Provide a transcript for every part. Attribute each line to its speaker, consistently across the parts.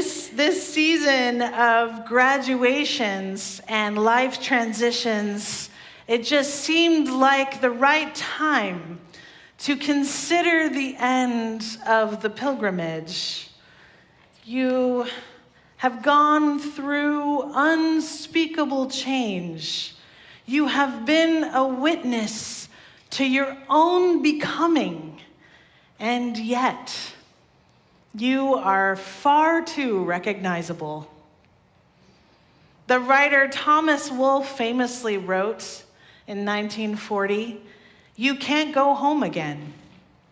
Speaker 1: This season of graduations and life transitions, it just seemed like the right time to consider the end of the pilgrimage. You have gone through unspeakable change. You have been a witness to your own becoming, and yet you are far too recognizable. The writer Thomas Wolfe famously wrote in 1940, "You can't go home again.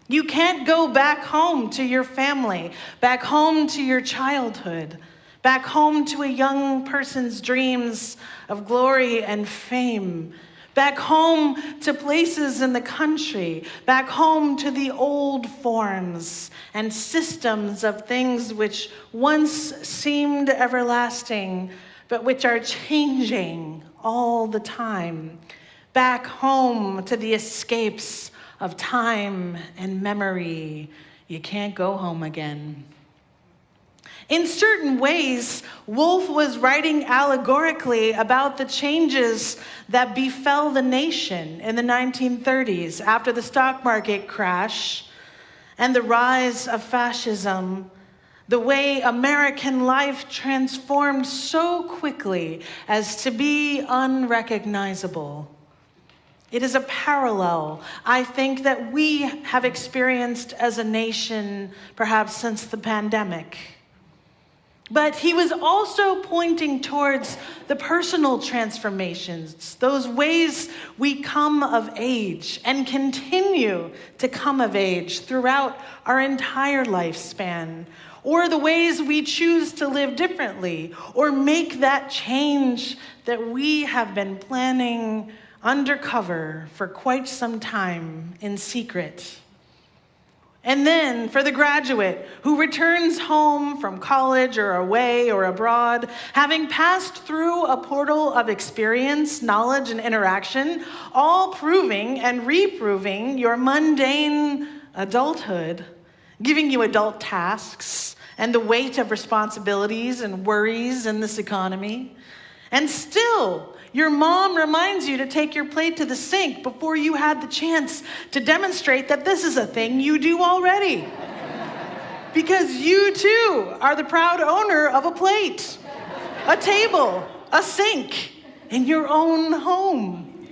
Speaker 1: You can't go back home to your family, back home to your childhood, back home to a young person's dreams of glory and fame, back home to places in the country, back home to the old forms and systems of things which once seemed everlasting, but which are changing all the time, back home to the escapes of time and memory. You can't go home again." In certain ways, Wolfe was writing allegorically about the changes that befell the nation in the 1930s after the stock market crash and the rise of fascism, the way American life transformed so quickly as to be unrecognizable. It is a parallel, I think, that we have experienced as a nation perhaps since the pandemic. But he was also pointing towards the personal transformations, those ways we come of age and continue to come of age throughout our entire lifespan, or the ways we choose to live differently or make that change that we have been planning undercover for quite some time in secret. And then for the graduate who returns home from college or away or abroad, having passed through a portal of experience, knowledge, and interaction, all proving and reproving your mundane adulthood, giving you adult tasks and the weight of responsibilities and worries in this economy. And still, your mom reminds you to take your plate to the sink before you had the chance to demonstrate that this is a thing you do already. Because you too are the proud owner of a plate, a table, a sink in your own home.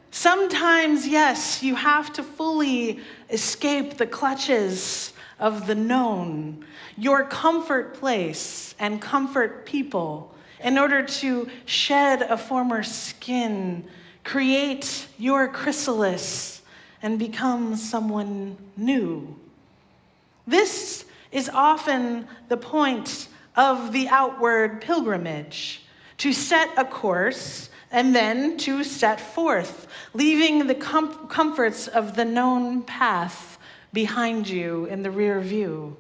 Speaker 1: Sometimes, yes, you have to fully escape the clutches of the known, your comfort place and comfort people, in order to shed a former skin, create your chrysalis, and become someone new. This is often the point of the outward pilgrimage, to set a course and then to set forth, leaving the comforts of the known path behind you in the rear view.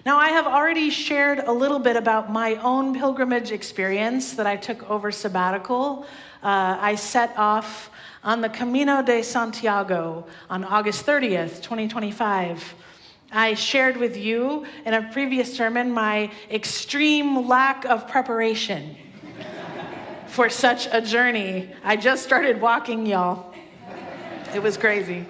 Speaker 1: Now, I have already shared a little bit about my own pilgrimage experience that I took over sabbatical. I set off on the Camino de Santiago on August 30th, 2025. I shared with you in a previous sermon my extreme lack of preparation for such a journey. I just started walking, y'all. It was crazy.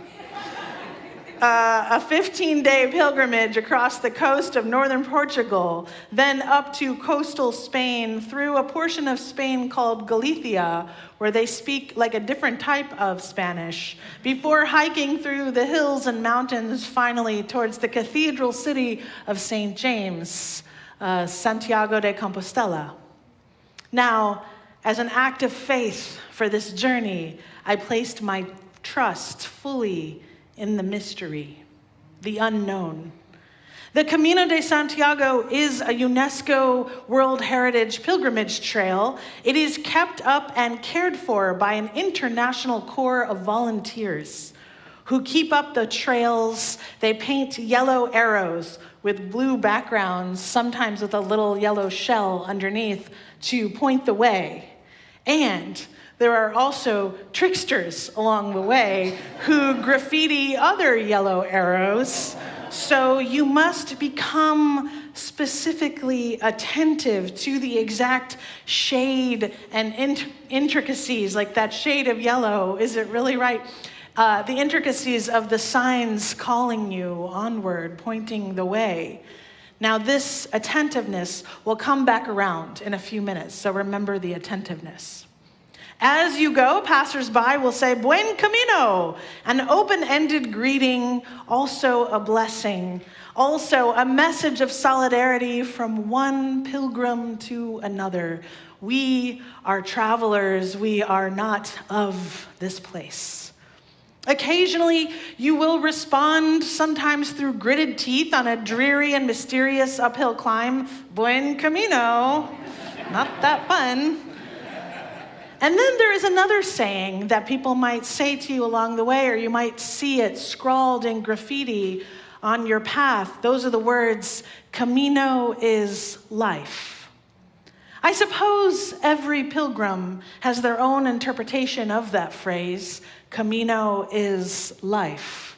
Speaker 1: A 15-day pilgrimage across the coast of northern Portugal, then up to coastal Spain, through a portion of Spain called Galicia, where they speak like a different type of Spanish, before hiking through the hills and mountains finally towards the cathedral city of St. James, Santiago de Compostela. Now, as an act of faith for this journey, I placed my trust fully in the mystery, the unknown. The Camino de Santiago is a UNESCO World Heritage Pilgrimage Trail. It is kept up and cared for by an international corps of volunteers who keep up the trails. They paint yellow arrows with blue backgrounds, sometimes with a little yellow shell underneath to point the way. And there are also tricksters along the way who graffiti other yellow arrows. So you must become specifically attentive to the exact shade and intricacies, like that shade of yellow, is it really right? The intricacies of the signs calling you onward, pointing the way. Now, this attentiveness will come back around in a few minutes, so remember the attentiveness. As you go, passersby will say, Buen Camino, an open-ended greeting, also a blessing, also a message of solidarity from one pilgrim to another. We are travelers. We are not of this place. Occasionally, you will respond, sometimes through gritted teeth on a dreary and mysterious uphill climb, Buen Camino, not that fun. And then there is another saying that people might say to you along the way, or you might see it scrawled in graffiti on your path. Those are the words, Camino is life. I suppose every pilgrim has their own interpretation of that phrase, Camino is life.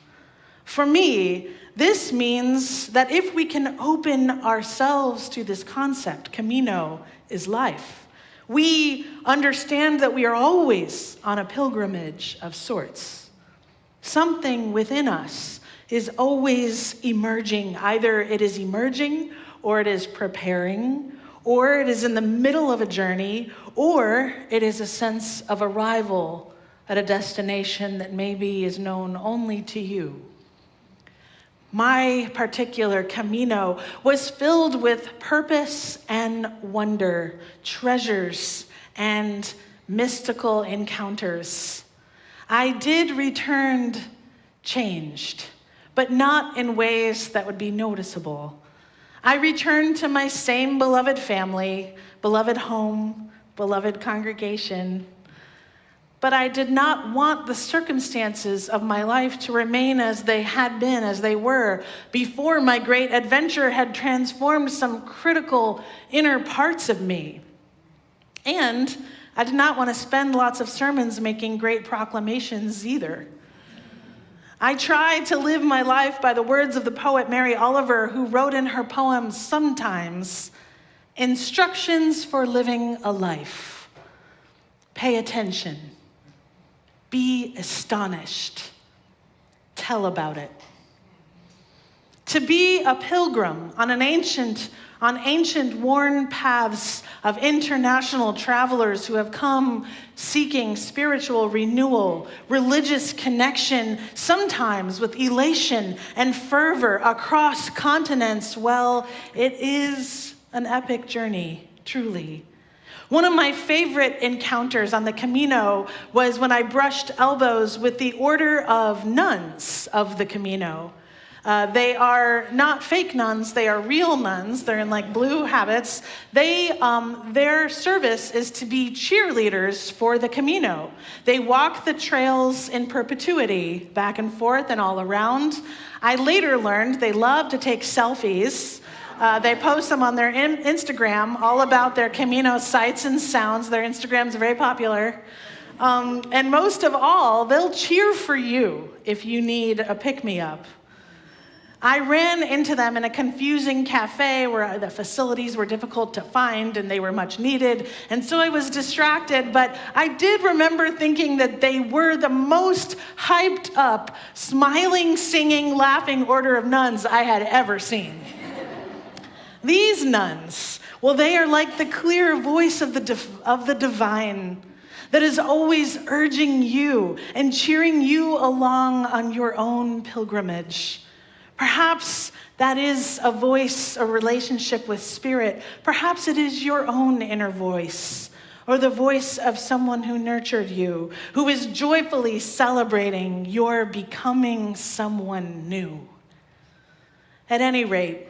Speaker 1: For me, this means that if we can open ourselves to this concept, Camino is life, we understand that we are always on a pilgrimage of sorts. Something within us is always emerging. Either it is emerging, or it is preparing, or it is in the middle of a journey, or it is a sense of arrival at a destination that maybe is known only to you. My particular Camino was filled with purpose and wonder, treasures and mystical encounters. I did return changed, but not in ways that would be noticeable. I returned to my same beloved family, beloved home, beloved congregation, but I did not want the circumstances of my life to remain as they had been, as they were, before my great adventure had transformed some critical inner parts of me. And I did not want to spend lots of sermons making great proclamations either. I tried to live my life by the words of the poet Mary Oliver, who wrote in her poem sometimes, instructions for living a life. Pay attention. Be astonished. Tell about it. To be a pilgrim on ancient worn paths of international travelers who have come seeking spiritual renewal, religious connection, sometimes with elation and fervor across continents, well, it is an epic journey, truly. One of my favorite encounters on the Camino was when I brushed elbows with the Order of Nuns of the Camino. They are not fake nuns, they are real nuns. They're in like blue habits. Their service is to be cheerleaders for the Camino. They walk the trails in perpetuity, back and forth and all around. I later learned they love to take selfies. They post them on their Instagram, all about their Camino sights and sounds. Their Instagrams are very popular. And most of all, they'll cheer for you if you need a pick-me-up. I ran into them in a confusing cafe where the facilities were difficult to find and they were much needed. And so I was distracted, but I did remember thinking that they were the most hyped up, smiling, singing, laughing order of nuns I had ever seen. These nuns, well, they are like the clear voice of the divine that is always urging you and cheering you along on your own pilgrimage. Perhaps that is a voice, a relationship with spirit. Perhaps it is your own inner voice, or the voice of someone who nurtured you, who is joyfully celebrating your becoming someone new. At any rate,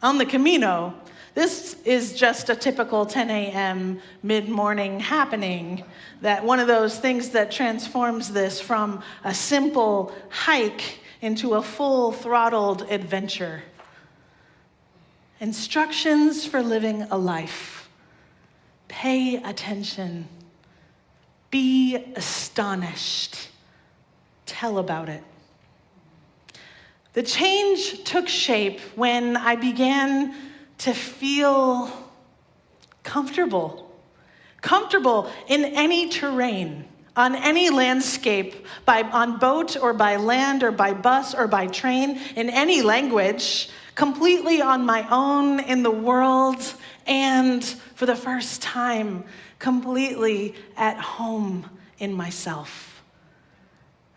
Speaker 1: on the Camino, this is just a typical 10 a.m. mid-morning happening, that one of those things that transforms this from a simple hike into a full-throttled adventure. Instructions for living a life. Pay attention. Be astonished. Tell about it. The change took shape when I began to feel comfortable in any terrain, on any landscape, on boat or by land or by bus or by train, in any language, completely on my own in the world, and for the first time, completely at home in myself.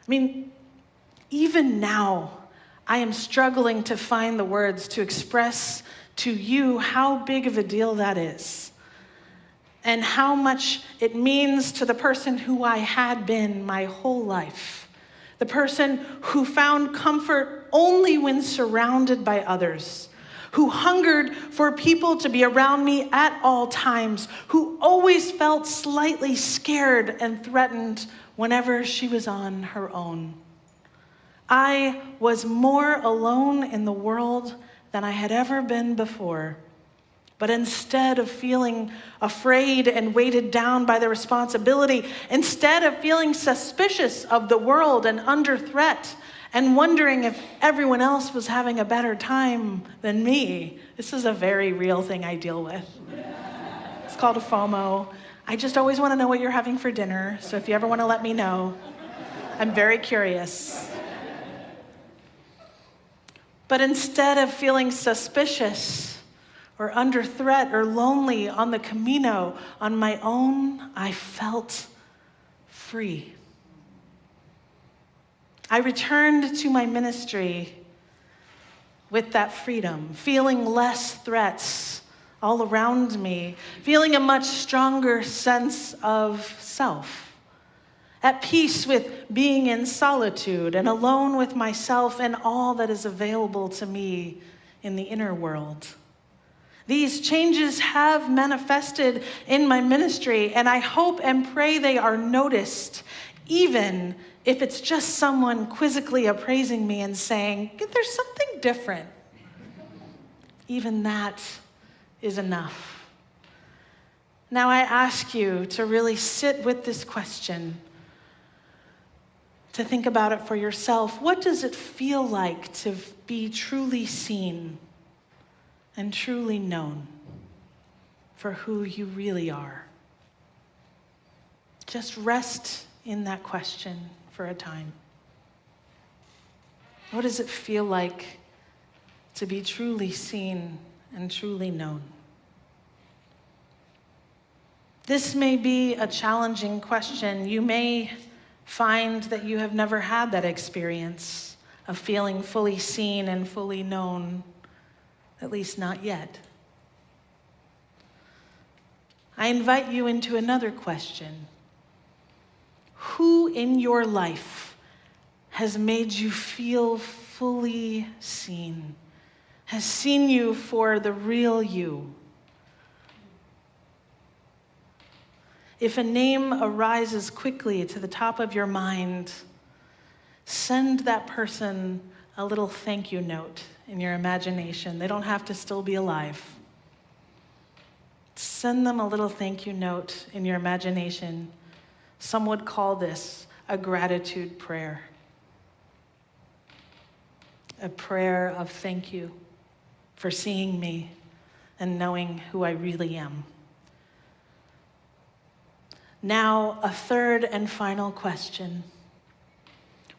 Speaker 1: I mean, even now, I am struggling to find the words to express to you how big of a deal that is, and how much it means to the person who I had been my whole life, the person who found comfort only when surrounded by others, who hungered for people to be around me at all times, who always felt slightly scared and threatened whenever she was on her own. I was more alone in the world than I had ever been before. But instead of feeling afraid and weighted down by the responsibility, instead of feeling suspicious of the world and under threat and wondering if everyone else was having a better time than me, this is a very real thing I deal with. It's called a FOMO. I just always want to know what you're having for dinner, so if you ever want to let me know, I'm very curious. But instead of feeling suspicious or under threat or lonely on the Camino on my own, I felt free. I returned to my ministry with that freedom, feeling less threats all around me, feeling a much stronger sense of self. At peace with being in solitude and alone with myself and all that is available to me in the inner world. These changes have manifested in my ministry, and I hope and pray they are noticed, even if it's just someone quizzically appraising me and saying, there's something different. Even that is enough. Now I ask you to really sit with this question, to think about it for yourself. What does it feel like to be truly seen and truly known for who you really are? Just rest in that question for a time. What does it feel like to be truly seen and truly known? This may be a challenging question. You may find that you have never had that experience of feeling fully seen and fully known, at least not yet. I invite you into another question. Who in your life has made you feel fully seen, has seen you for the real you? If a name arises quickly to the top of your mind, send that person a little thank you note in your imagination. They don't have to still be alive. Send them a little thank you note in your imagination. Some would call this a gratitude prayer. A prayer of thank you for seeing me and knowing who I really am. Now, a third and final question.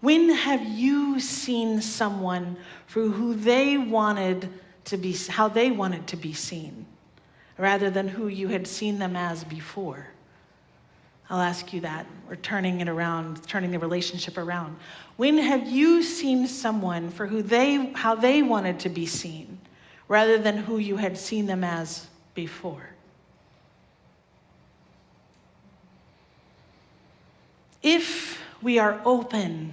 Speaker 1: When have you seen someone for who they wanted to be, how they wanted to be seen, rather than who you had seen them as before? I'll ask you that. We're turning it around, turning the relationship around. When have you seen someone for how they wanted to be seen, rather than who you had seen them as before? If we are open,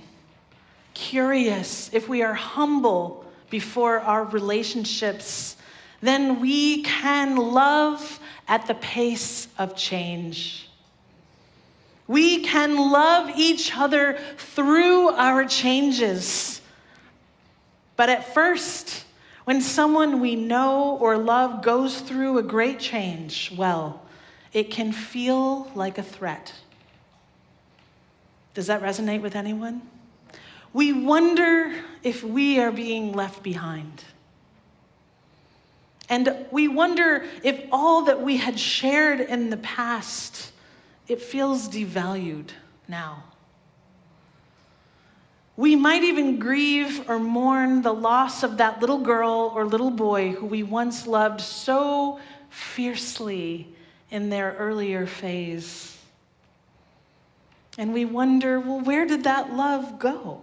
Speaker 1: curious, if we are humble before our relationships, then we can love at the pace of change. We can love each other through our changes. But at first, when someone we know or love goes through a great change, well, it can feel like a threat. Does that resonate with anyone? We wonder if we are being left behind. And we wonder if all that we had shared in the past, it feels devalued now. We might even grieve or mourn the loss of that little girl or little boy who we once loved so fiercely in their earlier phase. And we wonder, well, where did that love go?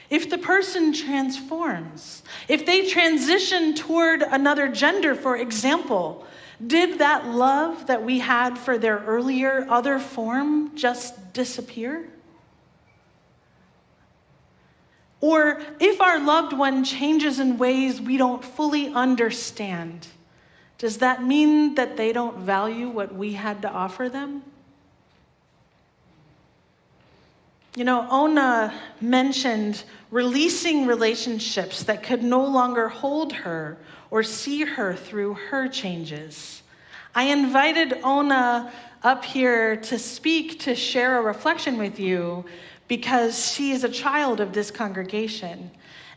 Speaker 1: If the person transforms, if they transition toward another gender, for example, did that love that we had for their earlier other form just disappear? Or if our loved one changes in ways we don't fully understand, does that mean that they don't value what we had to offer them? You know, Ona mentioned releasing relationships that could no longer hold her or see her through her changes. I invited Ona up here to speak, to share a reflection with you, because she is a child of this congregation.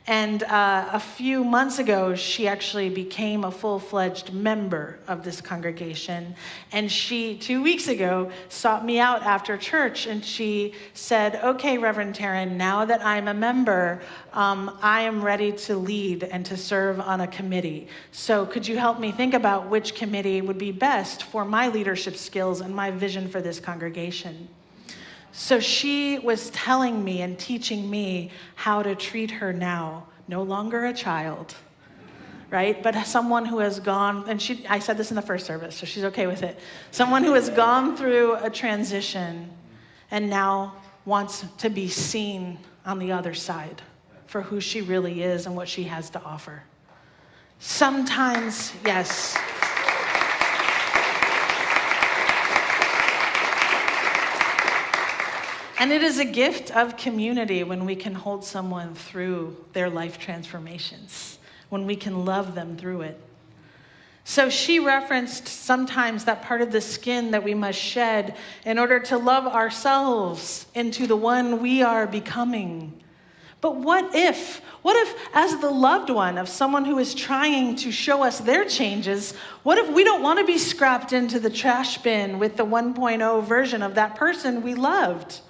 Speaker 1: And a few months ago, she actually became a full-fledged member of this congregation. And she, 2 weeks ago, sought me out after church, and she said, okay, Reverend Taryn, now that I'm a member, I am ready to lead and to serve on a committee. So could you help me think about which committee would be best for my leadership skills and my vision for this congregation? So she was telling me and teaching me how to treat her now, no longer a child, right? But someone who has gone, and I said this in the first service, so she's okay with it. Someone who has gone through a transition and now wants to be seen on the other side for who she really is and what she has to offer. Sometimes, yes. And it is a gift of community when we can hold someone through their life transformations, when we can love them through it. So she referenced sometimes that part of the skin that we must shed in order to love ourselves into the one we are becoming. But what if, as the loved one of someone who is trying to show us their changes, what if we don't want to be scrapped into the trash bin with the 1.0 version of that person we loved?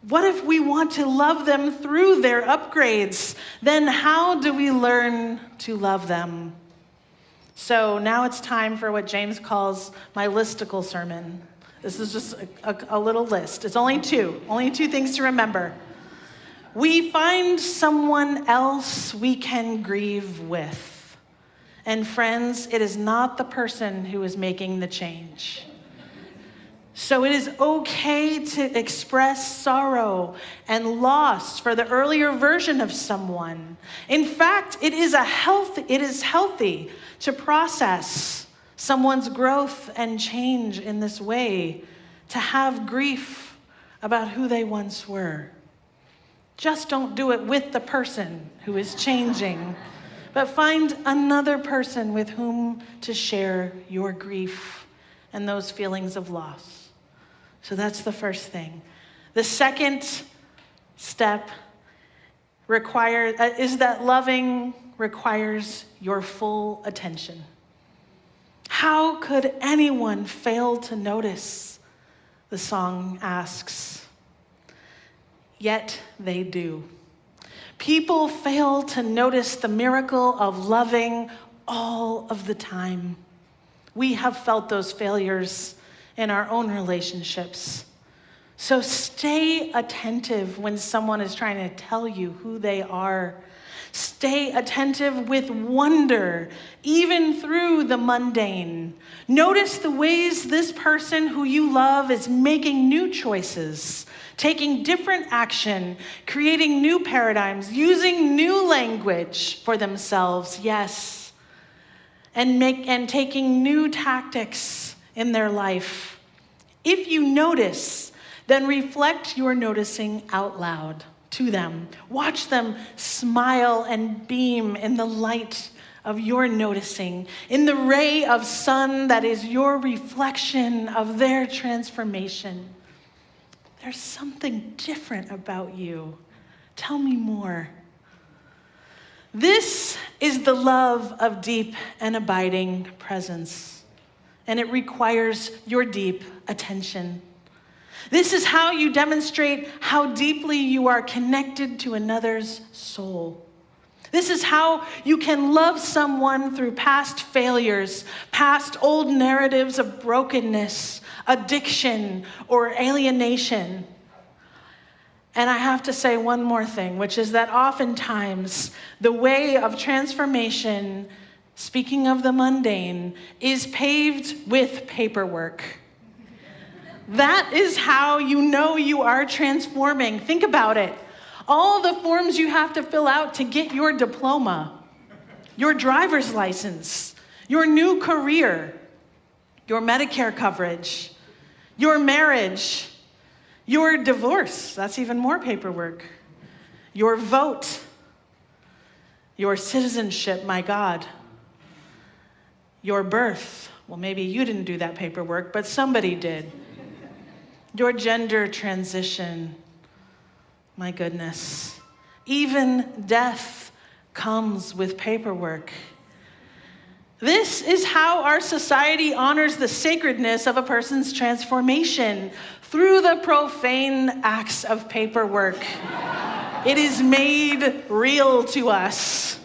Speaker 1: What if we want to love them through their upgrades? Then how do we learn to love them? So now it's time for what James calls my listicle sermon. This is just a little list. It's only two things to remember. We find someone else we can grieve with. And friends, it is not the person who is making the change. So it is okay to express sorrow and loss for the earlier version of someone. In fact, it is healthy to process someone's growth and change in this way, to have grief about who they once were. Just don't do it with the person who is changing, but find another person with whom to share your grief and those feelings of loss. So that's the first thing. The second step is that loving requires your full attention. How could anyone fail to notice? The song asks. Yet they do. People fail to notice the miracle of loving all of the time. We have felt those failures in our own relationships. So stay attentive when someone is trying to tell you who they are. Stay attentive with wonder, even through the mundane. Notice the ways this person who you love is making new choices, taking different action, creating new paradigms, using new language for themselves, yes, and taking new tactics in their life. If you notice, then reflect your noticing out loud to them. Watch them smile and beam in the light of your noticing, in the ray of sun that is your reflection of their transformation. There's something different about you. Tell me more. This is the love of deep and abiding presence, and it requires your deep attention. This is how you demonstrate how deeply you are connected to another's soul. This is how you can love someone through past failures, past old narratives of brokenness, addiction, or alienation. And I have to say one more thing, which is that oftentimes the way of transformation, speaking of the mundane, is paved with paperwork. That is how you know you are transforming. Think about it. All the forms you have to fill out to get your diploma, your driver's license, your new career, your Medicare coverage, your marriage, your divorce, that's even more paperwork, your vote, your citizenship, my God, your birth. Well, maybe you didn't do that paperwork, but somebody did. Your gender transition, my goodness. Even death comes with paperwork. This is how our society honors the sacredness of a person's transformation, through the profane acts of paperwork. It is made real to us.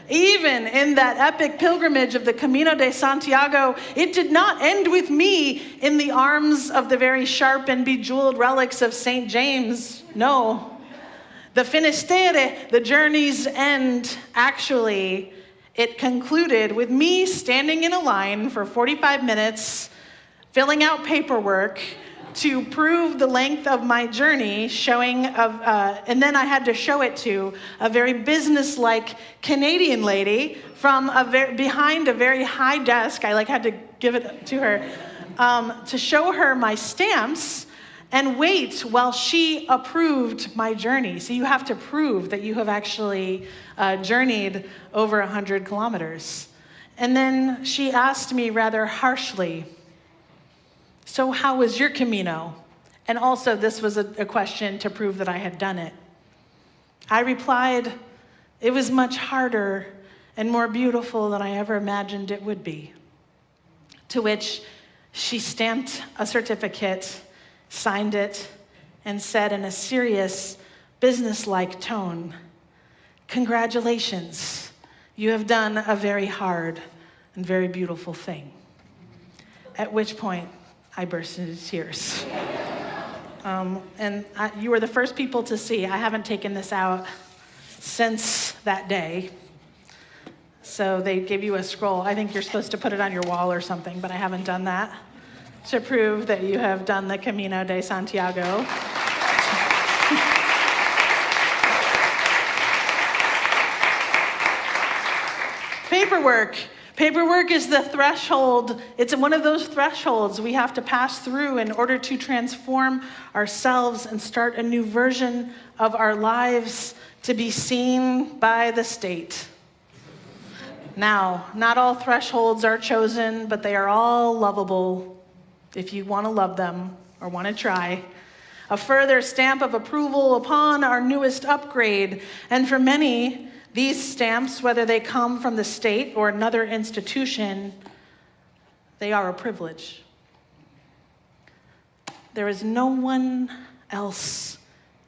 Speaker 1: Even in that epic pilgrimage of the Camino de Santiago, it did not end with me in the arms of the very sharp and bejeweled relics of St. James. No. The Finisterre, the journey's end, actually, it concluded with me standing in a line for 45 minutes, filling out paperwork to prove the length of my journey, and then I had to show it to a very business-like Canadian lady from behind a very high desk. I had to give it to her to show her my stamps and wait while she approved my journey. So you have to prove that you have actually journeyed over 100 kilometers. And then she asked me rather harshly, "So how was your Camino?" And also this was a question to prove that I had done it. I replied, "It was much harder and more beautiful than I ever imagined it would be." To which she stamped a certificate, signed it, and said in a serious, business-like tone, "Congratulations, you have done a very hard and very beautiful thing." At which point, I burst into tears. You were the first people to see. I haven't taken this out since that day. So they give you a scroll. I think you're supposed to put it on your wall or something, but I haven't done that, to prove that you have done the Camino de Santiago. Paperwork. Paperwork is the threshold. It's one of those thresholds we have to pass through in order to transform ourselves and start a new version of our lives to be seen by the state. Now, not all thresholds are chosen, but they are all lovable if you want to love them or want to try. A further stamp of approval upon our newest upgrade. And for many, these stamps, whether they come from the state or another institution, they are a privilege. There is no one else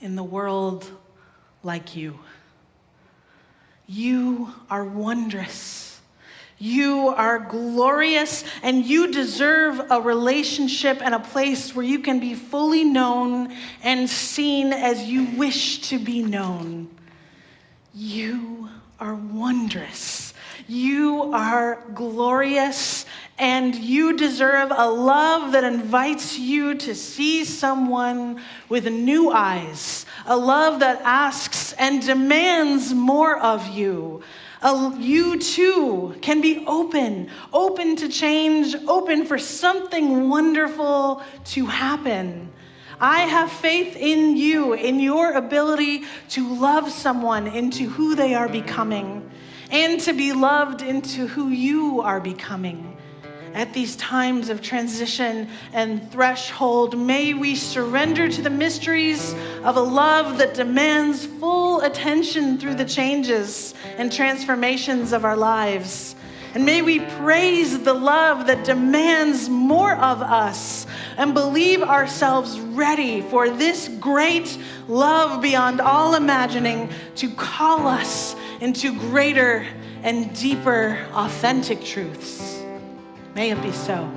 Speaker 1: in the world like you. You are wondrous. You are glorious, and you deserve a relationship and a place where you can be fully known and seen as you wish to be known. You are wondrous. You are glorious, and you deserve a love that invites you to see someone with new eyes, a love that asks and demands more of you. You too can be open to change, open for something wonderful to happen. I have faith in you, in your ability to love someone into who they are becoming, and to be loved into who you are becoming. At these times of transition and threshold, may we surrender to the mysteries of a love that demands full attention through the changes and transformations of our lives. And may we praise the love that demands more of us and believe ourselves ready for this great love beyond all imagining to call us into greater and deeper authentic truths. May it be so.